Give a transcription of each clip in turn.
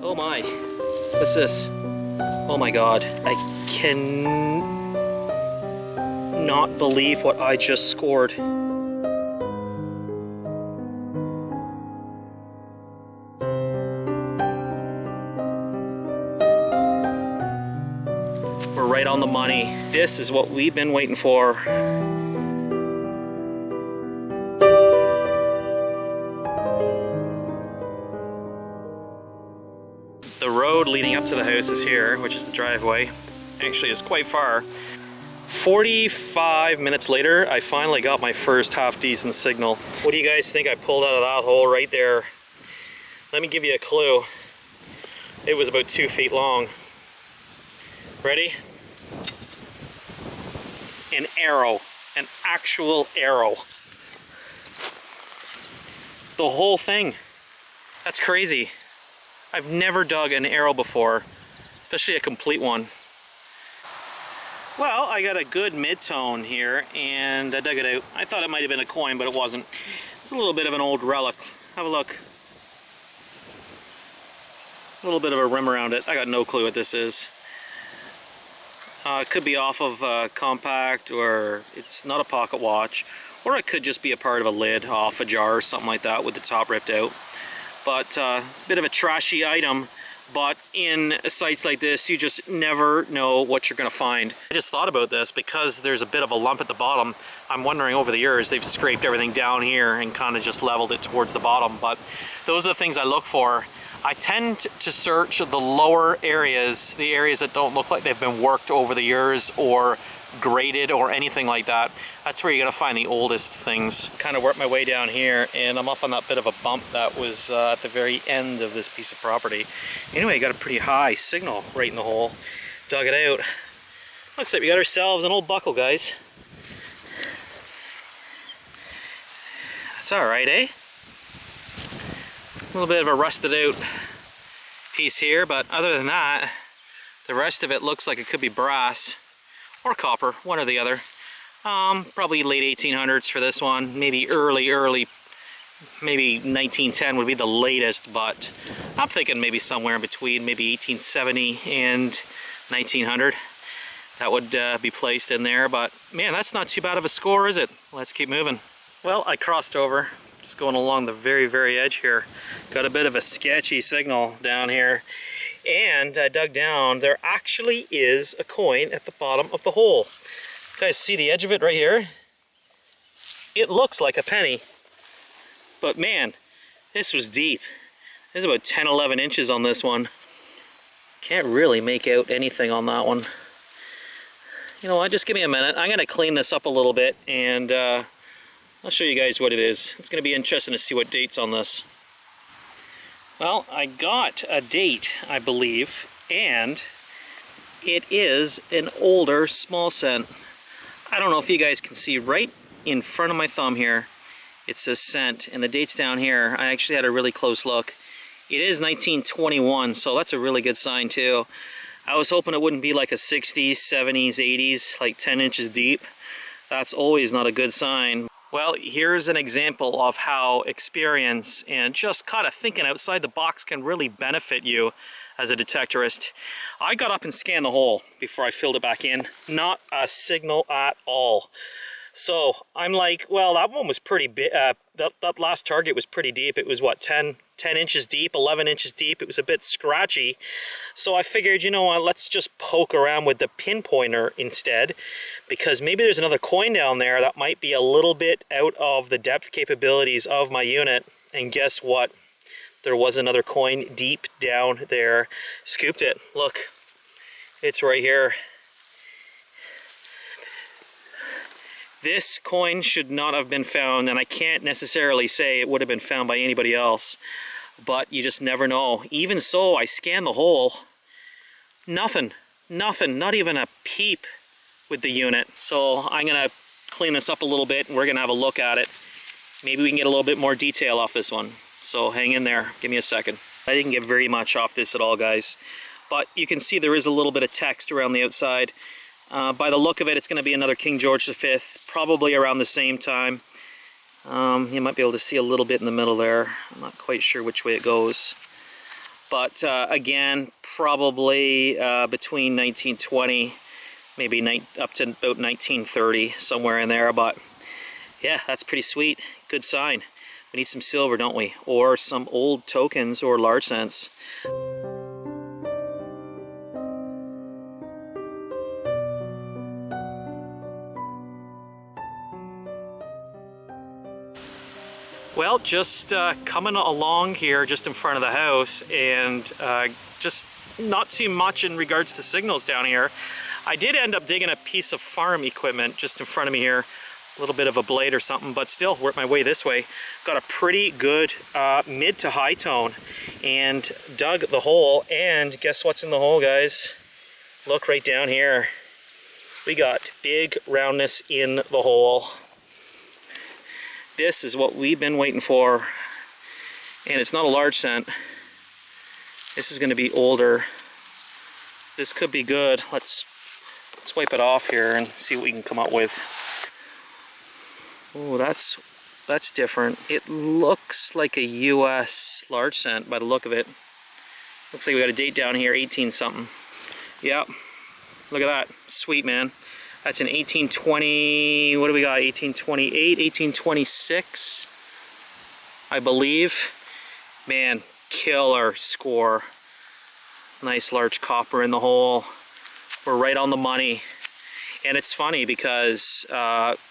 Oh my, what's this? Oh my god, I can not believe what I just scored. We're right on the money. This is what we've been waiting for. The road leading up to the house is here, which is the driveway. Actually, it's quite far. 45 minutes later, I finally got my first half-decent signal. What do you guys think I pulled out of that hole right there? Let me give you a clue. It was about 2 feet long. Ready? An arrow. An actual arrow. The whole thing. That's crazy. I've never dug an arrow before, especially a complete one. Well, I got a good mid-tone here, and I dug it out. I thought it might have been a coin, but it wasn't. It's a little bit of an old relic. Have a look. A little bit of a rim around it. I got no clue what this is. It could be off of a compact, or it's not a pocket watch, or it could just be a part of a lid off a jar or something like that with the top ripped out. But a bit of a trashy item, but in sites like this you just never know what you're going to find. I just thought about this because there's a bit of a lump at the bottom. I'm wondering, over the years they've scraped everything down here and kind of just leveled it towards the bottom, but those are the things I look for. I tend to search the lower areas, the areas that don't look like they've been worked over the years or graded or anything like that. That's where you're gonna find the oldest things. Kind of worked my way down here, and I'm up on that bit of a bump that was at the very end of this piece of property. Anyway, got a pretty high signal right in the hole. Dug it out. Looks like we got ourselves an old buckle, guys. That's all right, eh? A little bit of a rusted out piece here, but other than that, the rest of it looks like it could be brass or copper, one or the other. Probably late 1800s for this one, maybe early, maybe 1910 would be the latest, but I'm thinking maybe somewhere in between, maybe 1870 and 1900. That would be placed in there, but man, that's not too bad of a score, is it? Let's keep moving. Well, I crossed over, just going along the very edge here. Got a bit of a sketchy signal down here. And I dug down. There actually is a coin at the bottom of the hole. You guys see the edge of it right here? It looks like a penny. But man, this was deep. There's about 10-11 inches on this one. Can't really make out anything on that one. You know what, just give me a minute. I'm going to clean this up a little bit, and I'll show you guys what it is. It's going to be interesting to see what date's on this. Well, I got a date, I believe, and it is an older small cent. I don't know if you guys can see right in front of my thumb here, it says cent, and the date's down here. I actually had a really close look. It is 1921, so that's a really good sign too. I was hoping it wouldn't be like a 60s, 70s, 80s, like 10 inches deep. That's always not a good sign. Well, here's an example of how experience and just kind of thinking outside the box can really benefit you as a detectorist. I got up and scanned the hole before I filled it back in. Not a signal at all. So I'm like, well, that one was pretty big. That last target was pretty deep. It was what, 10 inches deep, 11 inches deep. It was a bit scratchy. So I figured, you know what, let's just poke around with the pinpointer instead, because maybe there's another coin down there that might be a little bit out of the depth capabilities of my unit. And guess what? There was another coin deep down there. Scooped it. Look, it's right here. This coin should not have been found, and I can't necessarily say it would have been found by anybody else, but you just never know. Even so, I scanned the hole. Nothing, not even a peep with the unit. So I'm gonna clean this up a little bit and we're gonna have a look at it. Maybe we can get a little bit more detail off this one. So hang in there, give me a second. I didn't get very much off this at all, guys, but you can see there is a little bit of text around the outside. By the look of it, it's going to be another King George V, probably around the same time. You might be able to see a little bit in the middle there. I'm not quite sure which way it goes. But again, probably between 1920, maybe up to about 1930, somewhere in there. But yeah, that's pretty sweet. Good sign. We need some silver, don't we? Or some old tokens or large cents. Well, just coming along here just in front of the house, and just not too much in regards to signals down here. I did end up digging a piece of farm equipment just in front of me here, a little bit of a blade or something, but still worked my way this way. Got a pretty good mid to high tone and dug the hole, and guess what's in the hole, guys? Look right down here. We got big roundness in the hole. This is what we've been waiting for, and it's not a large cent. This is going to be older. This could be good. Let's wipe it off here and see what we can come up with. Oh, that's different. It looks like a US large cent by the look of it. Looks like we got a date down here, 18 something. Yep. Look at that. Sweet, man. That's an 1820, what do we got? 1828, 1826, I believe. Man, killer score. Nice large copper in the hole. We're right on the money. And it's funny because,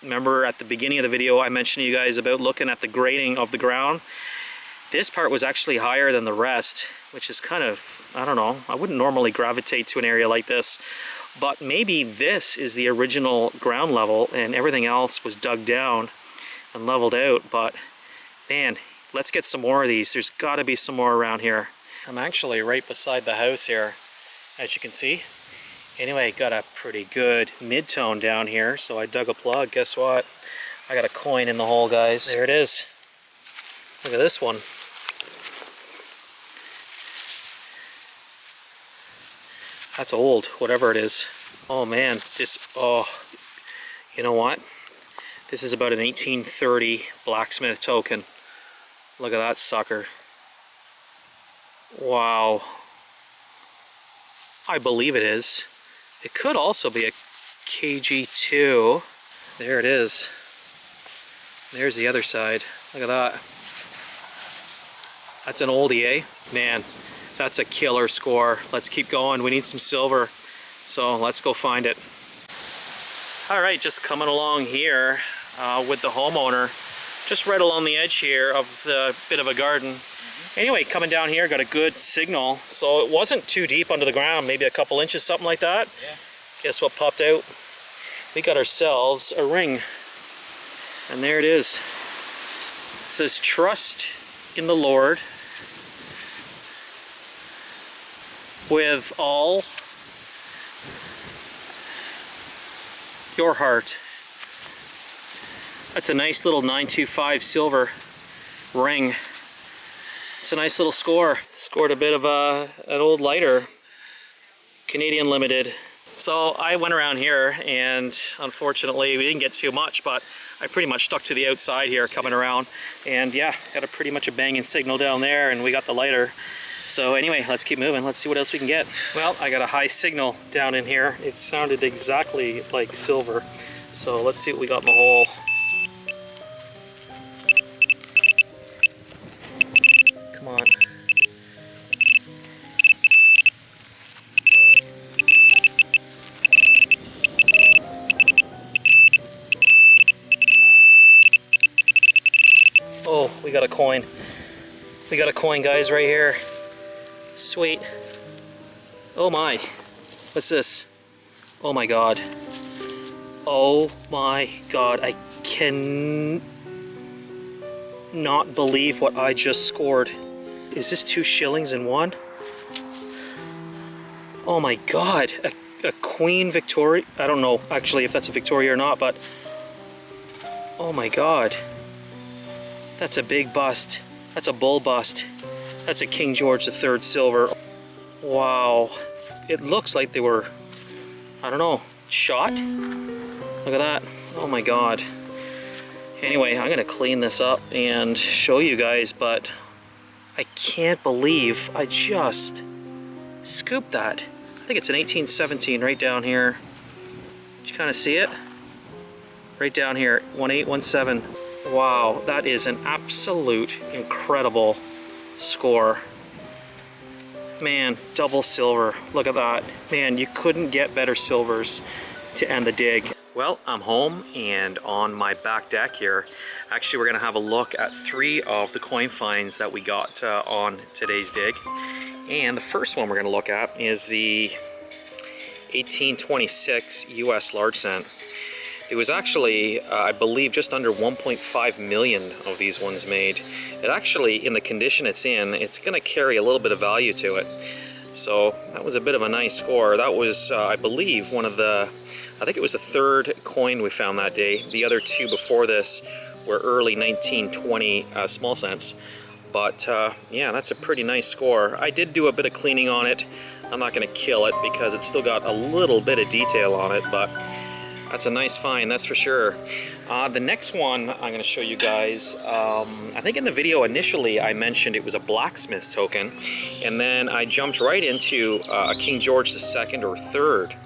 remember at the beginning of the video I mentioned to you guys about looking at the grading of the ground? This part was actually higher than the rest, which is kind of, I don't know, I wouldn't normally gravitate to an area like this. But maybe this is the original ground level and everything else was dug down and leveled out. But man, let's get some more of these. There's got to be some more around here. I'm actually right beside the house here, as you can see. Anyway, got a pretty good mid-tone down here, so I dug a plug. Guess what? I got a coin in the hole, guys. There it is. Look at this one. That's old, whatever it is. Oh man, oh, you know what? This is about an 1830 blacksmith token. Look at that sucker. Wow. I believe it is. It could also be a KG2. There it is. There's the other side. Look at that. That's an oldie, eh? Man. That's a killer score. Let's keep going. We need some silver. So let's go find it. All right, just coming along here with the homeowner. Just right along the edge here of the bit of a garden. Anyway, coming down here, got a good signal. So it wasn't too deep under the ground, maybe a couple inches, something like that. Yeah. Guess what popped out? We got ourselves a ring. And there it is. It says, "Trust in the Lord with all your heart." That's a nice little 925 silver ring. It's a nice little score. Scored a bit of an old lighter, Canadian Limited. So I went around here and unfortunately we didn't get too much, but I pretty much stuck to the outside here coming around. And yeah, got a pretty much a banging signal down there, and we got the lighter. So anyway, let's keep moving. Let's see what else we can get. Well, I got a high signal down in here. It sounded exactly like silver. So let's see what we got in the hole. Come on. Oh, we got a coin. We got a coin, guys, right here. Sweet. Oh my. What's this? Oh my god. Oh my god. I can not believe what I just scored. Is this 2 shillings in one? Oh my god. A Queen Victoria. I don't know actually if that's a Victoria or not, but oh my god. That's a big bust. That's a bull bust. That's a King George III silver. Wow. It looks like they were, I don't know, shot? Look at that. Oh my god. Anyway, I'm gonna clean this up and show you guys, but I can't believe I just scooped that. I think it's an 1817 right down here. Did you kind of see it? Right down here, 1817. Wow, that is an absolute incredible score. Man, double silver. Look at that. Man, you couldn't get better silvers to end the dig. Well, I'm home and on my back deck here. Actually, we're gonna have a look at 3 of the coin finds that we got on today's dig. And the first one we're gonna look at is the 1826 US large cent. It was actually, I believe, just under 1.5 million of these ones made. It actually, in the condition it's in, it's gonna carry a little bit of value to it. So that was a bit of a nice score. That was, I believe, one of the, I think it was the 3rd coin we found that day. The other 2 before this were early 1920 small cents. But yeah, that's a pretty nice score. I did do a bit of cleaning on it. I'm not gonna kill it because it's still got a little bit of detail on it, but that's a nice find, that's for sure. The next one I'm going to show you guys, I think in the video initially I mentioned it was a blacksmith token, and then I jumped right into a King George II or III.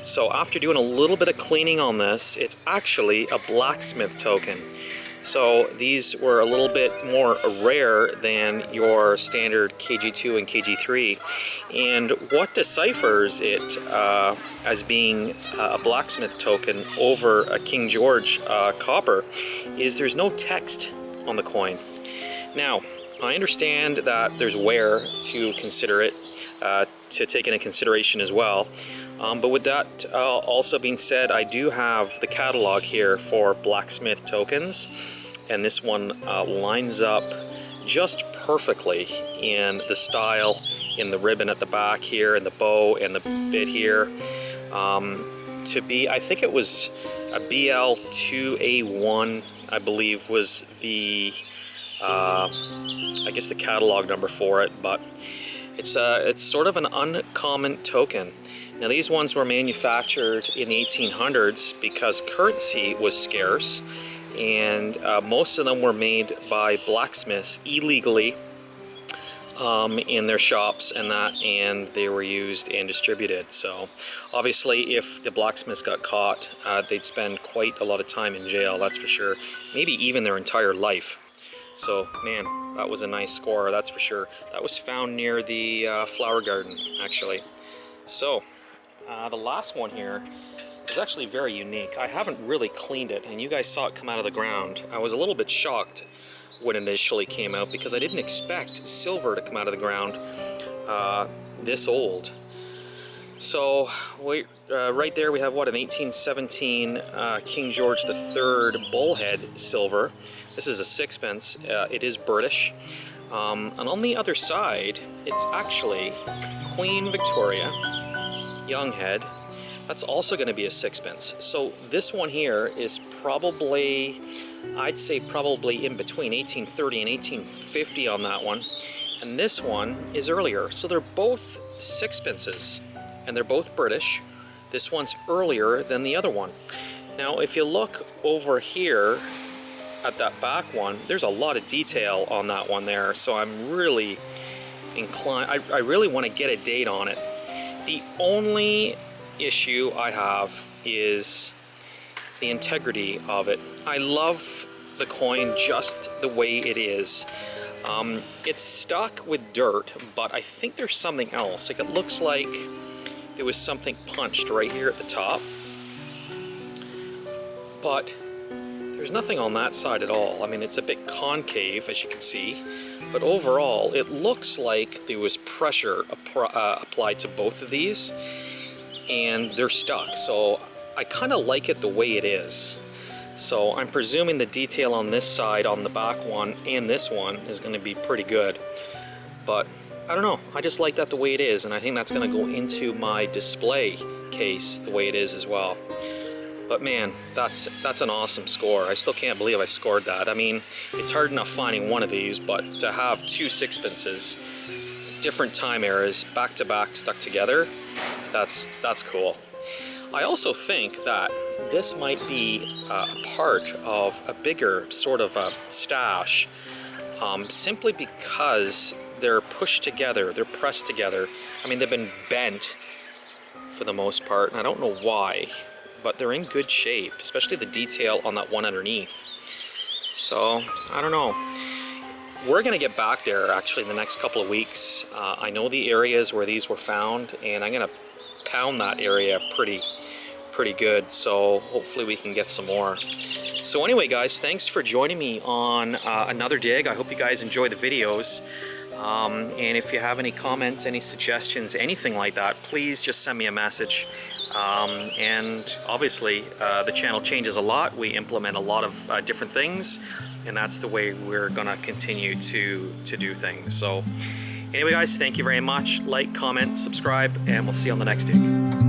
So after doing a little bit of cleaning on this, it's actually a blacksmith token. So these were a little bit more rare than your standard KG2 and KG3. And what deciphers it as being a blacksmith token over a King George copper is there's no text on the coin. Now, I understand that there's wear to consider it, to take into consideration as well. But with that also being said, I do have the catalog here for blacksmith tokens, and this one lines up just perfectly in the style, in the ribbon at the back here, and the bow and the bit here. To be, I think it was a BL2A1, I believe was the, I guess the catalog number for it, but it's sort of an uncommon token. Now these ones were manufactured in the 1800s because currency was scarce, and most of them were made by blacksmiths illegally in their shops and they were used and distributed. So obviously if the blacksmiths got caught, they'd spend quite a lot of time in jail, that's for sure, maybe even their entire life. So man, that was a nice score, that's for sure. That was found near the flower garden, actually. So the last one here is actually very unique. I haven't really cleaned it, and you guys saw it come out of the ground. I was a little bit shocked when it initially came out because I didn't expect silver to come out of the ground this old. So right there we have what, an 1817 King George III bullhead silver. This is a 6pence. It is British. And on the other side, it's actually Queen Victoria young head. That's also going to be a 6pence. So this one here is probably, I'd say probably in between 1830 and 1850 on that one. And this one is earlier. So they're both 6pences and they're both British. This one's earlier than the other one. Now if you look over here at that back one, there's a lot of detail on that one there. So I'm really inclined, I really want to get a date on it. The only issue I have is the integrity of it. I love the coin just the way it is. It's stuck with dirt, but I think there's something else. Like, it looks like there was something punched right here at the top, but there's nothing on that side at all. I mean, it's a bit concave, as you can see, but overall it looks like there was pressure applied to both of these and they're stuck. So I kind of like it the way it is. So I'm presuming the detail on this side, on the back one, and this one is going to be pretty good. But I don't know, I just like that the way it is, and I think that's going to go into my display case the way it is as well. But man, that's an awesome score. I still can't believe I scored that. I mean, it's hard enough finding one of these, but to have 2 6pences, different time eras, back to back, stuck together, that's cool. I also think that this might be a part of a bigger sort of a stash simply because they're pushed together, they're pressed together. I mean, they've been bent for the most part, and I don't know why, but they're in good shape, especially the detail on that one underneath. So, I don't know. We're gonna get back there actually in the next couple of weeks. I know the areas where these were found, and I'm gonna pound that area pretty good, so hopefully we can get some more. So anyway guys, thanks for joining me on another dig. I hope you guys enjoy the videos. And if you have any comments, any suggestions, anything like that, please just send me a message. And obviously the channel changes a lot. We implement a lot of different things, and that's the way we're gonna continue to do things. So anyway guys, thank you very much. Like, comment, subscribe, and we'll see you on the next dig.